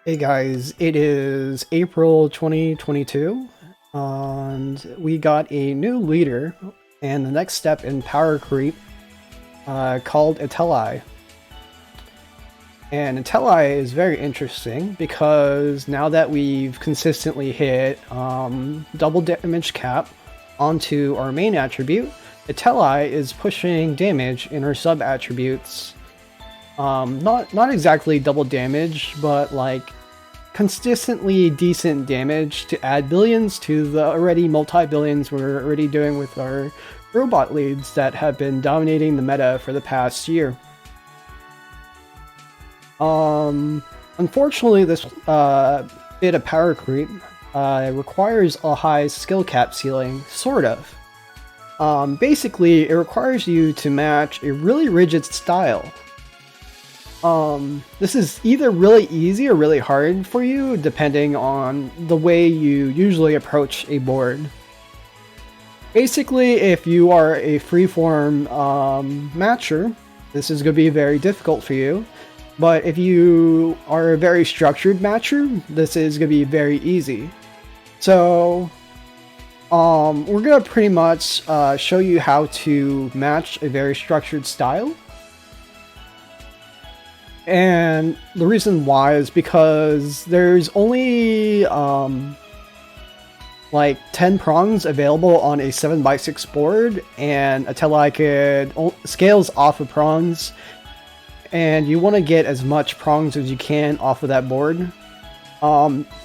Hey guys, it is April 2022, and we got a new leader and the next step in power creep called Atelie. And Atelie is very interesting because now that we've consistently hit double damage cap onto our main attribute, Atelie is pushing damage in her sub attributes. Not exactly double damage, but like consistently decent damage to add billions to the already multi-billions we're already doing with our robot leads that have been dominating the meta for the past year. Unfortunately, this bit of power creep requires a high skill cap ceiling, sort of. Basically, it requires you to match a really rigid style. This is either really easy or really hard for you, depending on the way you usually approach a board. Basically, if you are a freeform matcher, this is going to be very difficult for you. But if you are a very structured matcher, this is going to be very easy. So, we're going to pretty much show you how to match a very structured style. And the reason why is because there's only like 10 prongs available on a 7x6 board, and Atelie could scales off of prongs, and you want to get as much prongs as you can off of that board.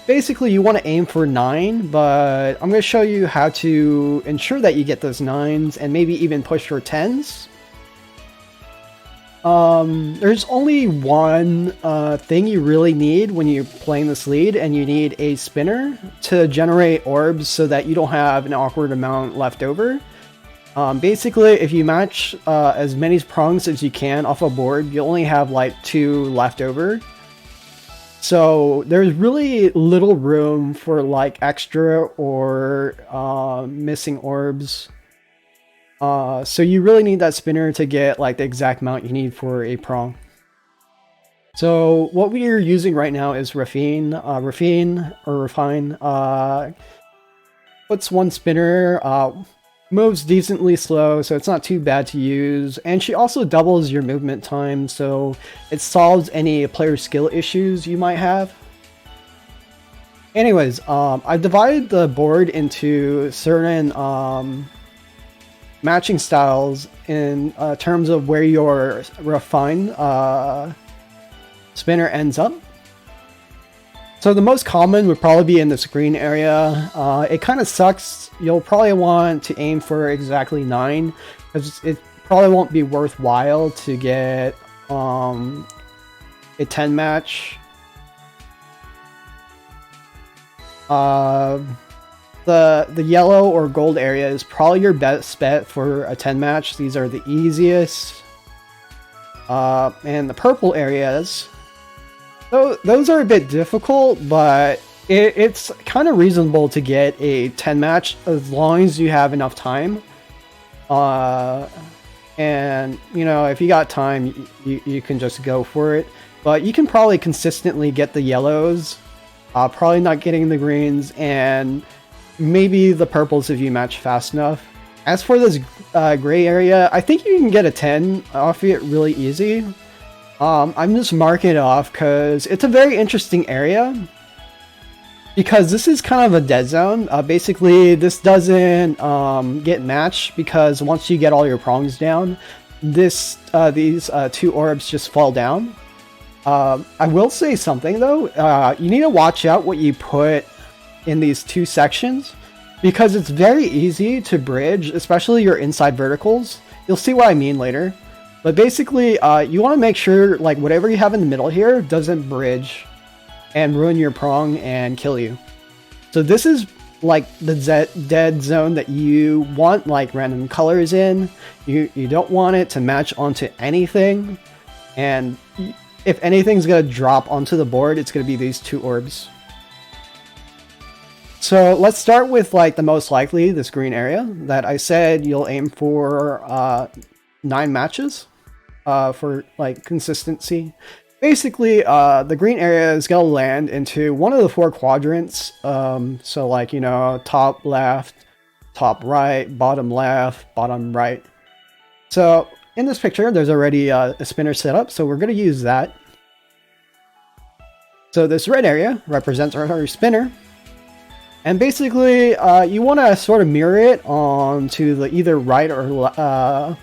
Basically, you want to aim for 9, but I'm going to show you how to ensure that you get those 9s and maybe even push for 10s. There's only one thing you really need when you're playing this lead, and you need a spinner to generate orbs so that you don't have an awkward amount left over. Basically, if you match as many prongs as you can off a board, you only have like 2 left over. So there's really little room for like extra or missing orbs. So you really need that spinner to get like the exact amount you need for a prong. So what we are using right now is Refine. Puts one spinner, moves decently slow, so it's not too bad to use. And she also doubles your movement time, so it solves any player skill issues you might have. Anyways, I've divided the board into certain matching styles in terms of where your refined spinner ends up. So the most common would probably be in this green area. It kind of sucks. You'll probably want to aim for exactly 9, because it probably won't be worthwhile to get a 10 match. The yellow or gold area is probably your best bet for a 10 match. These are the easiest. And the purple areas, those are a bit difficult, but it's kind of reasonable to get a 10 match as long as you have enough time. And, you know, if you got time, you can just go for it. But you can probably consistently get the yellows, probably not getting the greens, and maybe the purples if you match fast enough. As for this gray area, I think you can get a 10 off it really easy. I'm just marking it off because it's a very interesting area, because this is kind of a dead zone. Basically, this doesn't get matched, because once you get all your prongs down, these 2 orbs just fall down. I will say something though, you need to watch out what you put in these 2 sections, because it's very easy to bridge, especially your inside verticals. You'll see what I mean later. But basically, you want to make sure like whatever you have in the middle here doesn't bridge and ruin your prong and kill you. So this is like the dead zone that you want like random colors in. You don't want it to match onto anything. And if anything's going to drop onto the board, it's going to be these 2 orbs. So let's start with like the most likely, this green area that I said you'll aim for 9 matches for like consistency. basically, the green area is going to land into one of the 4 quadrants. So like, you know, top left, top right, bottom left, bottom right. So in this picture, there's already a spinner set up, so we're going to use that. So this red area represents our spinner. And basically, you want to sort of mirror it onto the either right or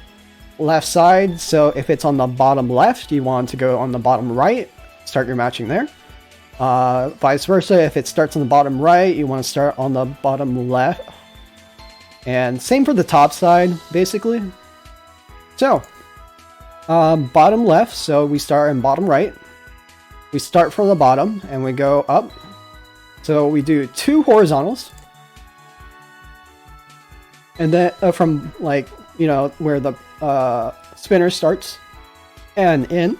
left side. So if it's on the bottom left, you want to go on the bottom right, start your matching there. Vice versa, if it starts on the bottom right, you want to start on the bottom left. And same for the top side, basically. So, bottom left, so we start in bottom right. We start from the bottom and we go up. So we do 2 horizontals. And then from, like, you know, where the spinner starts and in.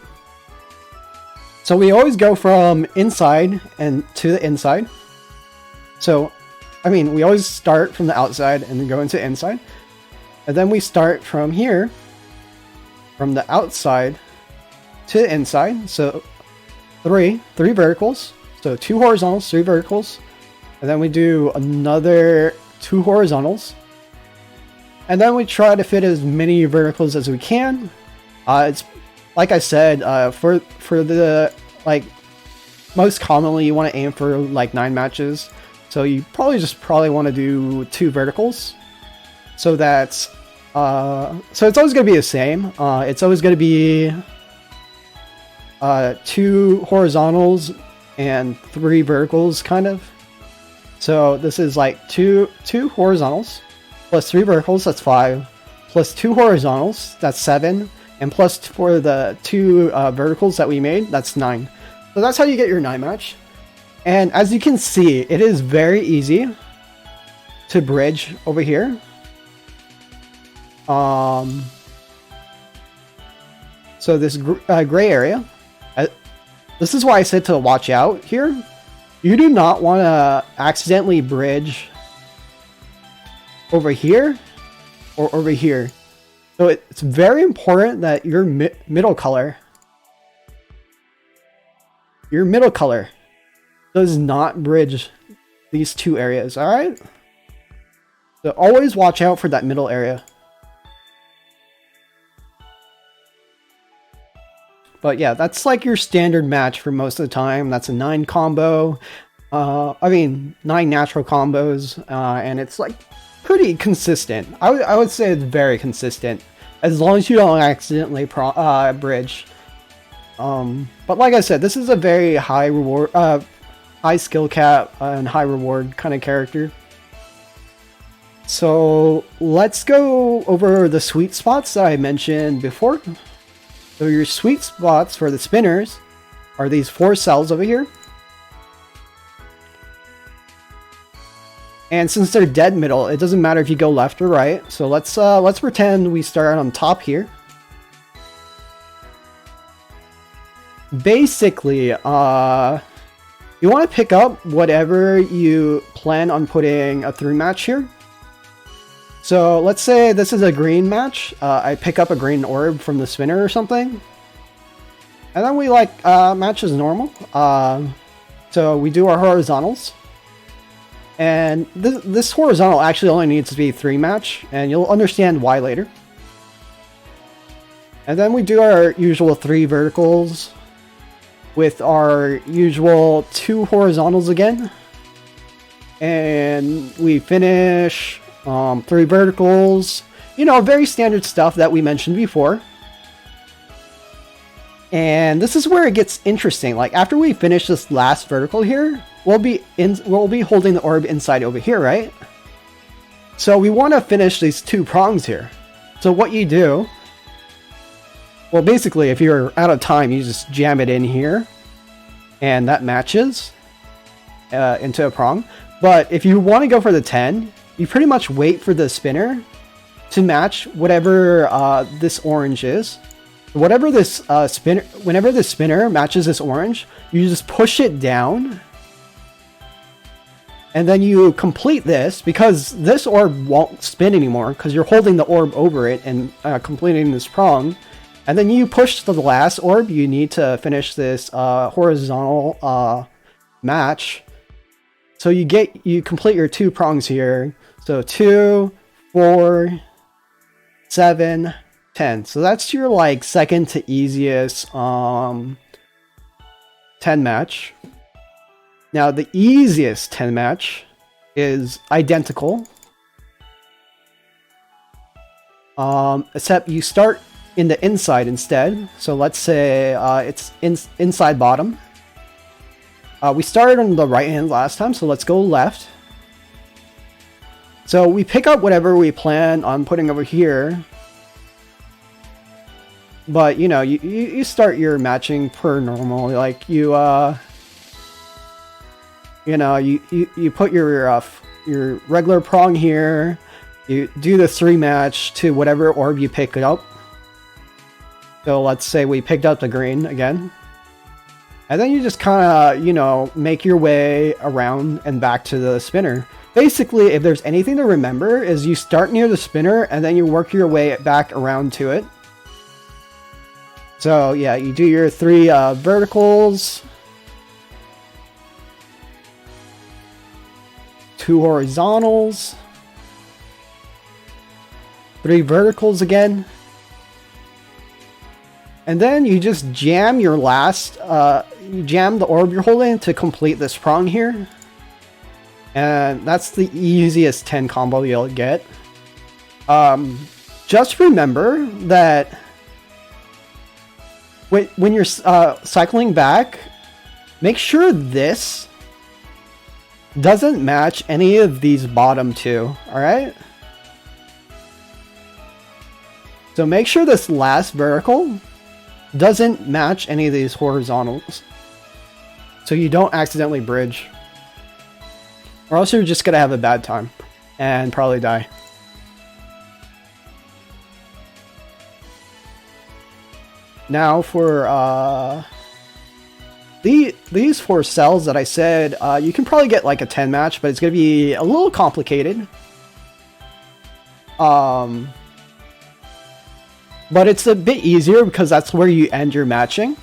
So we always go from inside and to the inside. So, I mean, we always start from the outside and then go into inside. And then we start from here, from the outside to the inside. So three verticals. So 2 horizontals, 3 verticals. And then we do another 2 horizontals. And then we try to fit as many verticals as we can. It's like I said, for the, like, most commonly you want to aim for like 9 matches. So you probably want to do 2 verticals. So that's so it's always going to be the same. It's always going to be 2 horizontals and 3 verticals, kind of. So this is like two horizontals plus 3 verticals, that's 5, plus 2 horizontals, that's 7, and plus for the 2 verticals that we made, that's 9. So that's how you get your 9 match. And as you can see, it is very easy to bridge over here. So this gray area, this is why I said to watch out here. You do not want to accidentally bridge over here or over here. So it's very important that your middle color does not bridge these 2 areas, alright? So always watch out for that middle area. But yeah, that's like your standard match for most of the time. That's a 9 combo. 9 natural combos. And it's like pretty consistent. I would say it's very consistent. As long as you don't accidentally bridge. But like I said, this is a very high reward, high skill cap and high reward kind of character. So let's go over the sweet spots that I mentioned before. So your sweet spots for the spinners are these 4 cells over here. And since they're dead middle, it doesn't matter if you go left or right. So let's pretend we start on top here. Basically, you want to pick up whatever you plan on putting a through match here. So let's say this is a green match. I pick up a green orb from the spinner or something. And then we match as normal. So we do our horizontals. And this horizontal actually only needs to be 3 match. And you'll understand why later. And then we do our usual 3 verticals. With our usual 2 horizontals again. And we finish 3 verticals, you know, very standard stuff that we mentioned before. And this is where it gets interesting. Like after we finish this last vertical here, we'll be holding the orb inside over here, right? So we want to finish these 2 prongs here. So what you do, well, basically if you're out of time, you just jam it in here and that matches into a prong. But if you want to go for the 10, you pretty much wait for the spinner to match whatever this orange is. Whatever this spinner, whenever the spinner matches this orange, you just push it down. And then you complete this, because this orb won't spin anymore, because you're holding the orb over it and completing this prong. And then you push to the last orb. You need to finish this horizontal match. So you complete your 2 prongs here. So 2, 4, 7, 10. So that's your like second to easiest 10 match. Now the easiest 10 match is identical. Except you start in the inside instead. So let's say it's inside bottom. We started on the right hand last time, so let's go left. So we pick up whatever we plan on putting over here. But you know, you start your matching per normal. Like you know, you put your regular prong here. You do the 3 match to whatever orb you pick up. So let's say we picked up the green again. And then you just kind of, you know, make your way around and back to the spinner. Basically, if there's anything to remember, is you start near the spinner and then you work your way back around to it. So yeah, you do your 3 verticals. 2 horizontals. 3 verticals again. And then you just jam your last, you jam the orb you're holding to complete this prong here. And that's the easiest 10 combo you'll get. Just remember that when you're cycling back, make sure this doesn't match any of these bottom 2, alright? So make sure this last vertical doesn't match any of these horizontals, so you don't accidentally bridge, or else you're just gonna have a bad time and probably die. Now for these 4 cells that I said, you can probably get like a 10 match, but it's gonna be a little complicated. But it's a bit easier because that's where you end your matching.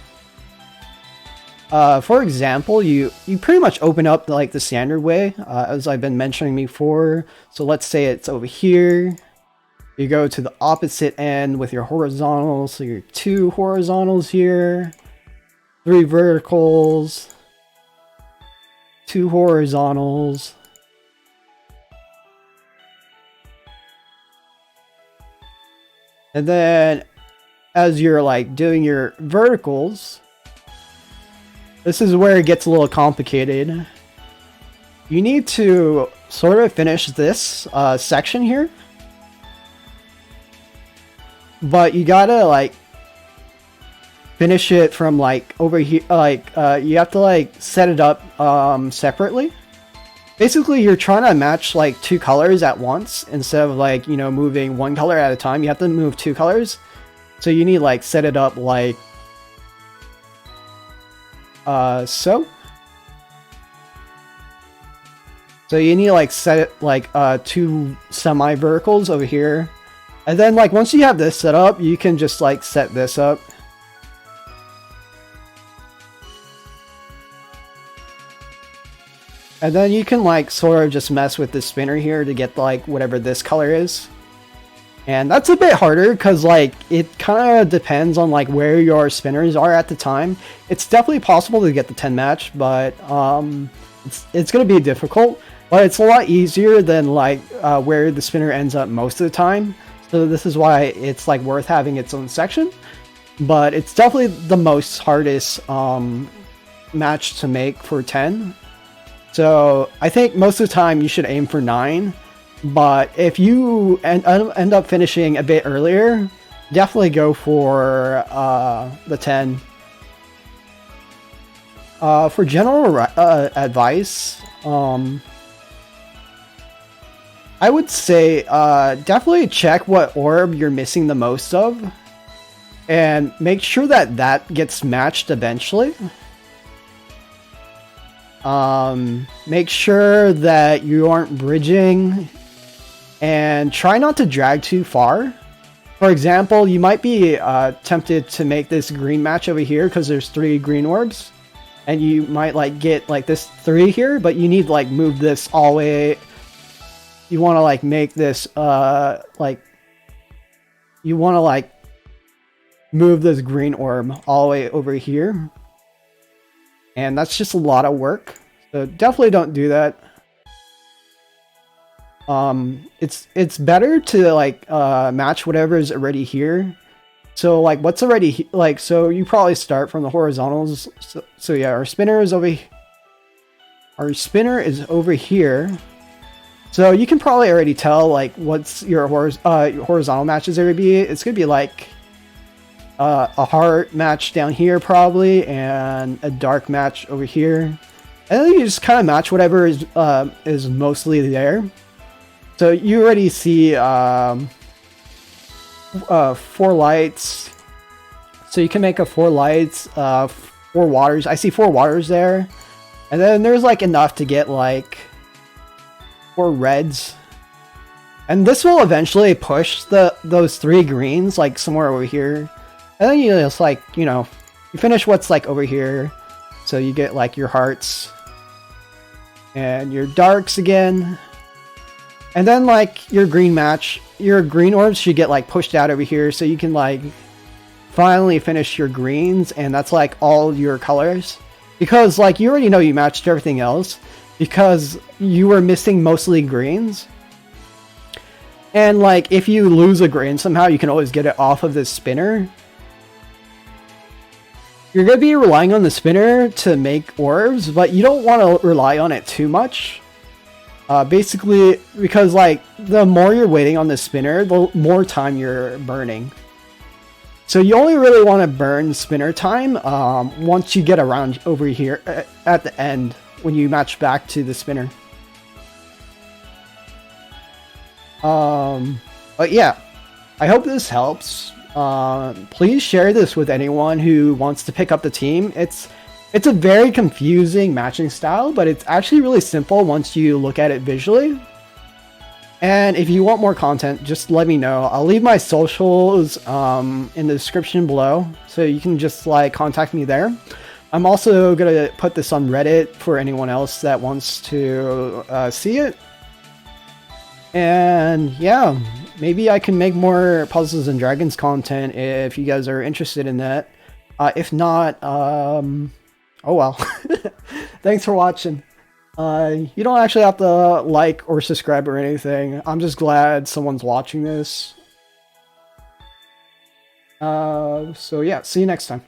For example, you pretty much open up like the standard way, as I've been mentioning before. So let's say it's over here. You go to the opposite end with your horizontals. So your 2 horizontals here, 3 verticals, 2 horizontals. And then as you're like doing your verticals, this is where it gets a little complicated. You need to sort of finish this section here, but you gotta like finish it from like over here. Like you have to like set it up separately. Basically, you're trying to match like 2 colors at once instead of like, you know, moving 1 color at a time. You have to move 2 colors. So you need like set it up like so. So you need like set it like 2 semi verticals over here. And then like once you have this set up, you can just like set this up. And then you can like sort of just mess with the spinner here to get like whatever this color is. And that's a bit harder because like it kind of depends on like where your spinners are at the time. It's definitely possible to get the 10 match, but it's going to be difficult. But it's a lot easier than like where the spinner ends up most of the time. So this is why it's like worth having its own section. But it's definitely the most hardest match to make for 10. So I think most of the time you should aim for 9, but if you end up finishing a bit earlier, definitely go for the 10. For general advice, I would say definitely check what orb you're missing the most of, and make sure that that gets matched eventually. Make sure that you aren't bridging, and try not to drag too far. For example, you might be tempted to make this green match over here because there's 3 green orbs. And you might like get like this 3 here, but you need to like move this all the way. You want to like make this like you want to like move this green orb all the way over here. And that's just a lot of work. So definitely don't do that. It's better to like match whatever is already here. So like what's already like, so you probably start from the horizontals. So yeah, our spinner is over here. So you can probably already tell like what's your horizontal matches are gonna be. It's gonna be like a heart match down here probably, and a dark match over here. And then you just kind of match whatever is mostly there. So you already see 4 lights. So you can make a 4 lights, 4 waters. I see 4 waters there. And then there's like enough to get like 4 reds. And this will eventually push those 3 greens like somewhere over here. And then you just like, you know, you finish what's like over here. So you get like your hearts and your darks again. And then like your green match, your green orbs should get like pushed out over here, so you can like finally finish your greens, and that's like all your colors. Because like you already know you matched everything else because you were missing mostly greens. And like if you lose a green somehow, you can always get it off of this spinner. You're going to be relying on the spinner to make orbs, but you don't want to rely on it too much. Basically, because like the more you're waiting on the spinner, the more time you're burning. So you only really want to burn spinner time once you get around over here at the end when you match back to the spinner. But yeah, I hope this helps. Please share this with anyone who wants to pick up the team. It's a very confusing matching style, but it's actually really simple once you look at it visually. And if you want more content, just let me know. I'll leave my socials in the description below, so you can just like contact me there. I'm also gonna put this on Reddit for anyone else that wants to see it. And yeah, maybe I can make more Puzzles and Dragons content if you guys are interested in that. If not, oh well. Thanks for watching. You don't actually have to like or subscribe or anything. I'm just glad someone's watching this. So yeah, see you next time.